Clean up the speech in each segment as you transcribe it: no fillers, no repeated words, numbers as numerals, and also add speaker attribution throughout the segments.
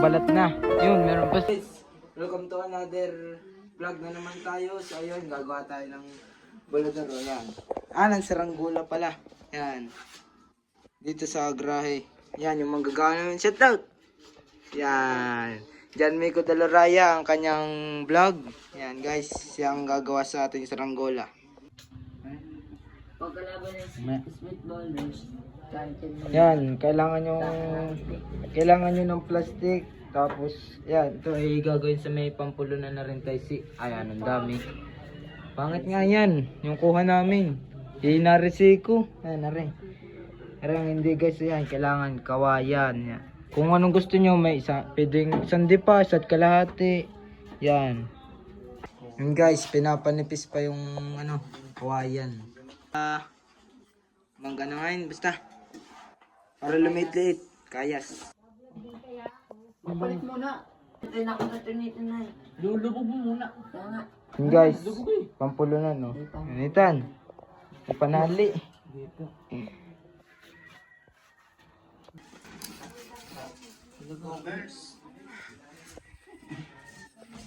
Speaker 1: balat na. Yun, meron pa. Welcome to another vlog na naman tayo. So ayun, gagawa tayo ng baladaro. Yan. Ng saranggola pala. Yan. Dito sa Grahe. Yan, yung manggagawa namin. Shout out! Yan. Jan Miko Daloraya ang kanyang vlog. Yan guys, siya ang gagawa sa ating saranggola.
Speaker 2: Pagkalaban ng sweetballers,
Speaker 1: yan, kailangan nyo ng plastic. Tapos, yan, ito ay gagawin sa may pampulunan na rin tayo ayan, ang dami. Pangit nga yan, yung kuha namin. Inaresiko. Ayan na rin. Pero hindi guys, yan, kailangan kawayan. Yan. Kung anong gusto nyo, may pwedeng isang dipa, isa't kalahati. Yan. Yan guys, pinapanipis pa yung kawayan. Mangga na ngayon, basta. Para lumit-liit, kayas.
Speaker 2: Mabalit muna. Ito yung nakakatunitin na eh. Lulubog mo muna. Kaya nga.
Speaker 1: Yan guys, pampulunan no. Ganitan. Ipanali.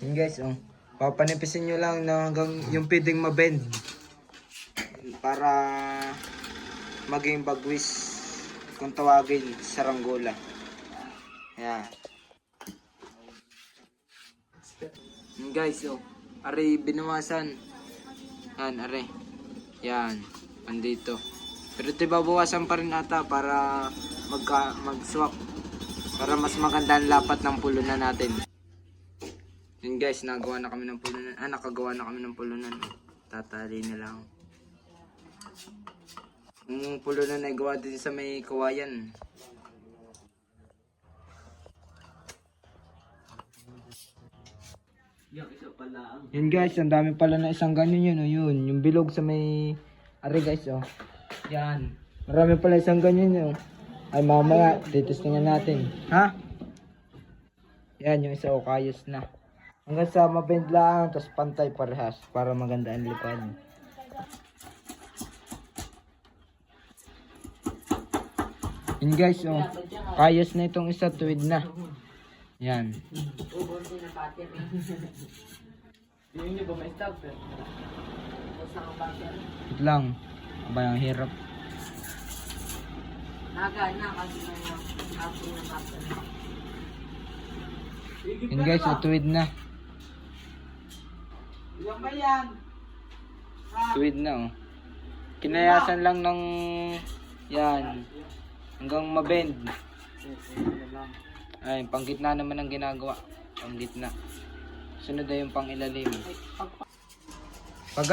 Speaker 1: Yan guys, papanipisin nyo lang na hanggang yung pwedeng mabend. Para maging bagwis kung tawagin saranggola. Yan. Yan guys, ari binawasan. Yan, ari. Yan, andito. Pero ito babawasan pa rin ata para mag-swap. Para mas maganda ang lapat ng pulunan natin. Yan guys, nakagawa na kami ng pulunan. Tatali na lang. Yung pulunan ay gawa din sa may kawayan. Yan guys, ang dami pala na isang ganyan yun. Yung bilog sa may ari guys Yan. Marami pala isang ganyan yun. Ay mamaya, titistingnan natin. Ha? Yan yung isa kayos na. Hanggang sa mabend lang, tapos pantay parehas para maganda ang lipad. Yan guys, kayos na itong isa, tuwid na. Yan. Ito lang. Aba, ang hirap.
Speaker 2: Nagana kasi na
Speaker 1: Yan guys, tuwid na.
Speaker 2: Ilang ba yan?
Speaker 1: Tuwid na Kinayasan lang ng yan. Hanggang mabend. Ay, pang gitna naman ang ginagawa. Pang gitna. Sunod ay yung pang ilalim. Pag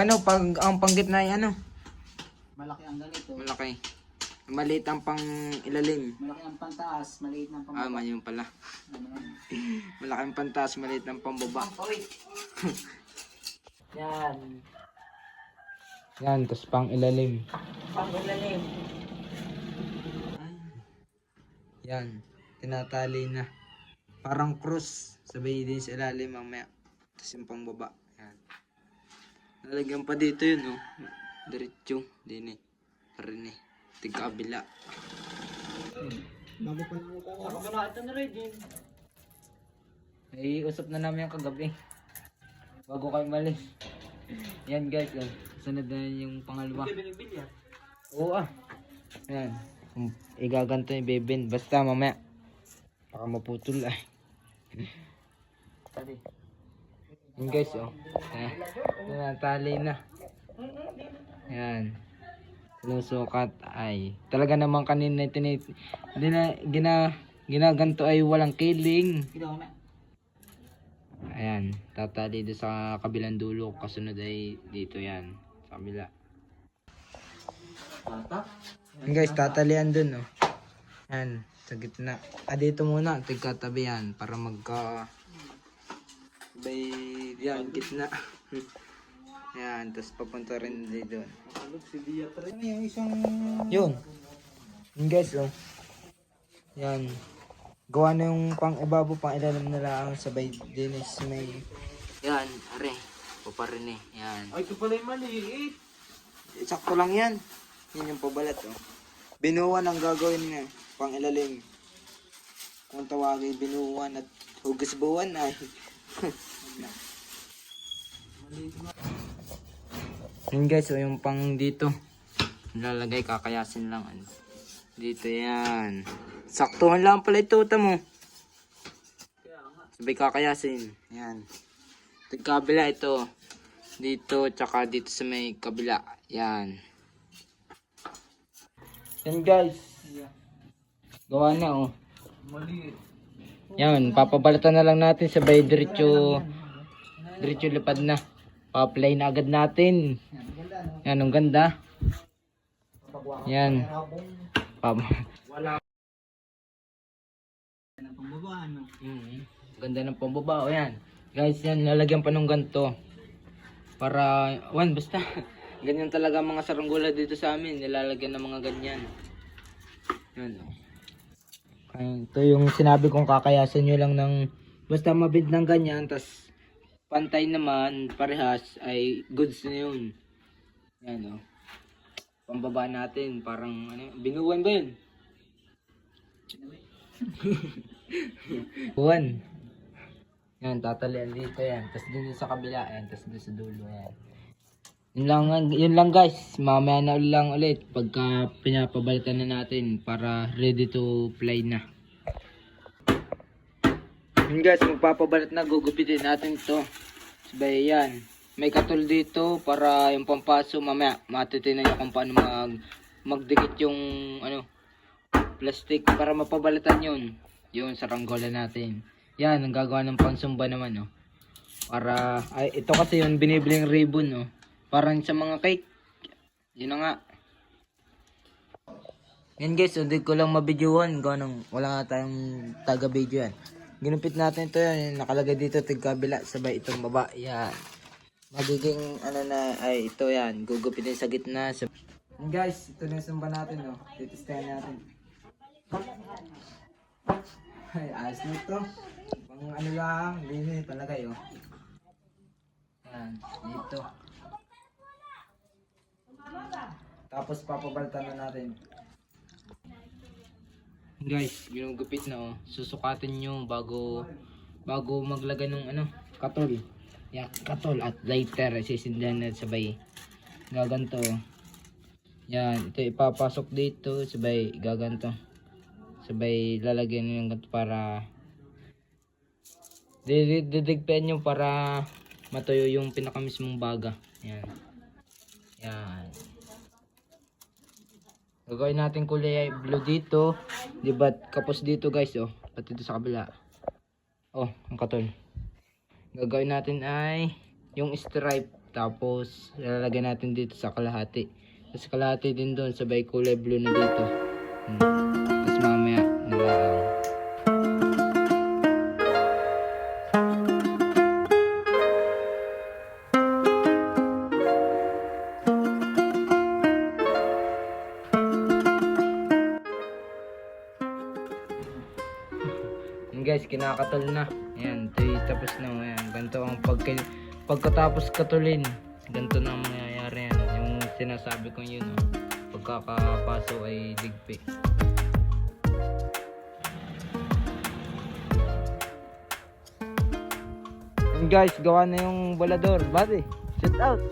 Speaker 1: ang pang gitna ay
Speaker 2: Malaki ang ganito.
Speaker 1: malaki. Maliit ang pang ilalim.
Speaker 2: Malaki ang pantaas, maliit ng pambaba.
Speaker 1: Yun pala. Malaki ang pantaas, maliit ang pambaba.
Speaker 2: Yan.
Speaker 1: Yan, tapos pang ilalim.
Speaker 2: Pang-ilalim.
Speaker 1: Yan, tinatali na. Parang cross. Sabay din sa ilalim mamaya. Tapos yung pangbaba. Yan. Nalagyan pa dito yun Diretso. Din Parin Tigkabila.
Speaker 2: Bago pa lang ito. Ako na ito na rin.
Speaker 1: Ay, usap na namin yung kagabi. Bago kayo malis. Yan guys, sunod na yung pangalawa. Oo Yan. Igaganto yung beben. Basta mamaya. Baka maputol Yan guys, natali na. Yan. Lusukat ay. Talaga naman kanina ginaganto ay walang kiling. Ayan, tatali doon sa kabilang dulo, kasunod ay dito yan, sa kabila. Yan guys, tatalian dun Yan, sa gitna. Dito muna, tigkatabi yan, para yan, gitna. Yan, tapos papunta rin dito. Yun. Yun guys, yan. Gawa na yung pang ibabo, pang ilalim na lang sabay dinis may yan, are. Paparin yan.
Speaker 2: Ay, ito pala yung maliit.
Speaker 1: Sakto lang yan. Yan yung pabalat Binuwan ang gagawin niya, pang ilalim. Kung kung tawagin binuwan at hugas buwan ay. Yun guys, so yung pang dito. Nilalagay, kakayasin lang. Ano. Dito yan. Saktuhan lang pala ito, tamo. Sabay kakayasin. Yan. Ito kabila ito. Dito, tsaka dito sa may kabila. Yan. Yan guys. Gawa na oh. Yan, papabalatan na lang natin sabay diretso lipad na. Pa-apply na agad natin. Yan, ang ganda. Yan. Wala. Ganda ng pambaba. O yan. Guys, yan, lalagyan pa ng ganito. Para, basta. Ganyan talaga mga saranggola dito sa amin. Nilalagyan ng mga ganyan. Yan o. Ito yung sinabi kong kakayasan nyo lang ng basta mabid ng ganyan. Tas pantay naman, parehas ay goods na yun. Yan o. Pambaba natin. Parang ano, binuwan ba yun? Buwan. Yan, tatalian dito yan. Tas dun sa kabila. Yan, tas dun sa dulo. Yan. Yun lang guys. Mamaya na lang ulit pagka pinapabalitan na natin para ready to fly na. Yun guys, magpapabalit na. Gugupitin natin to. Sabay yan. May katul dito para yung pampaso mamaya matitinan nyo kung paano magdikit yung ano plastic para mapabalitan yun. Yung saranggola natin. Yan, ang gagawa ng pansumba naman oh. Para, ay ito kasi yung binibiling ribbon oh. Parang sa mga cake. Yun na nga. Yan guys, hindi ko lang mabidyohan. Wala nga tayong taga-video yan. Ginupit natin ito yan. Nakalagay dito tigkabila. Sabay itong baba. Yan. Magiging ano na ay ito yan. Gugupitin sa gitna. Yan guys, ito na yung sumba natin. Oh. Titistayan natin. Ay, ayos na ito. Pang ano lang. Hindi palagay oh. Yan. Dito. Tapos papabaltan na natin. Guys, ginugupit na oh. Susukatin nyo bago maglagay ng ano, katol. Yan, katol at lighter. Sisindihan na sabay. Gaganto. Yan, ito ipapasok dito. Sabay gaganto. Sabay lalagyan nyo yung ganito para didigpian nyo para matuyo yung pinakamismong baga. Yan. Yan. Gagawin natin kulay blue dito. Diba kapos dito guys oh. Pati dito sa kabila. Oh, ang katol. Gagawin natin ay yung stripe. Tapos lalagyan natin dito sa kalahati. Tapos kalahati din doon sabay kulay blue na dito. Tapos mamaya nilaang. Guys, kinakatol na. Ayan, tapos na. Ayan, ganito ang pagkatapos katulin. Ganito na ang mangyayari yan. Yung sinasabi ko yun, oh. Pagkakapaso ay digpi. Ayan guys, gawa na yung volador. Bati, shoot out!